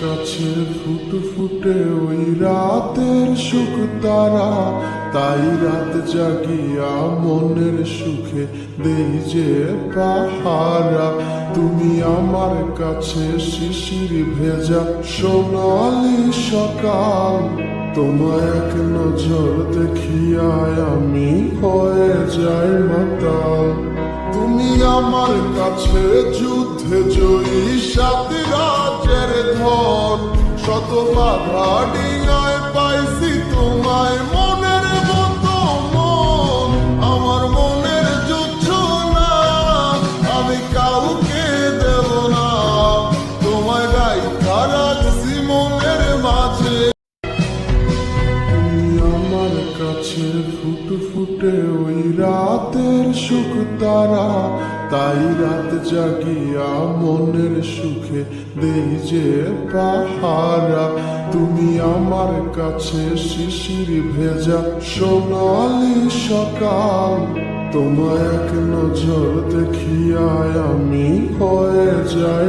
কাছে ফুটফুটে ওই রাতের সুখ তারা, তাই রাত জাগিয়া মনের সুখে দেই যে পাহারা। তুমি আমার কাছে শিশির ভেজা সোনালি সকাল, তোমায় এক নজর দেখিয়ায় আমি হয়ে যাই মাতাল। তুমি আমার কাছে যুদ্ধে জয়ী সাত রাজের ধন, শত বাধা ডিঙায় পাইছি তোমায় মনের মতো মন। আমার মনের যুদ্ধ না আমি কাউকে দেব না, তোমায় গাইথা রাখছি মনের মাঝে। তুমি আমার কাছে ফুটফুটে ওই রাতের সুখ তারা, তাই রাত জাগিয়া মনের সুখে দেই যে পাহারা। তুমি আমার কাছে শিশির ভেজা সোনালি সকাল, তোমায় এক নজর দেখিয়ায় আমি হয়ে যাই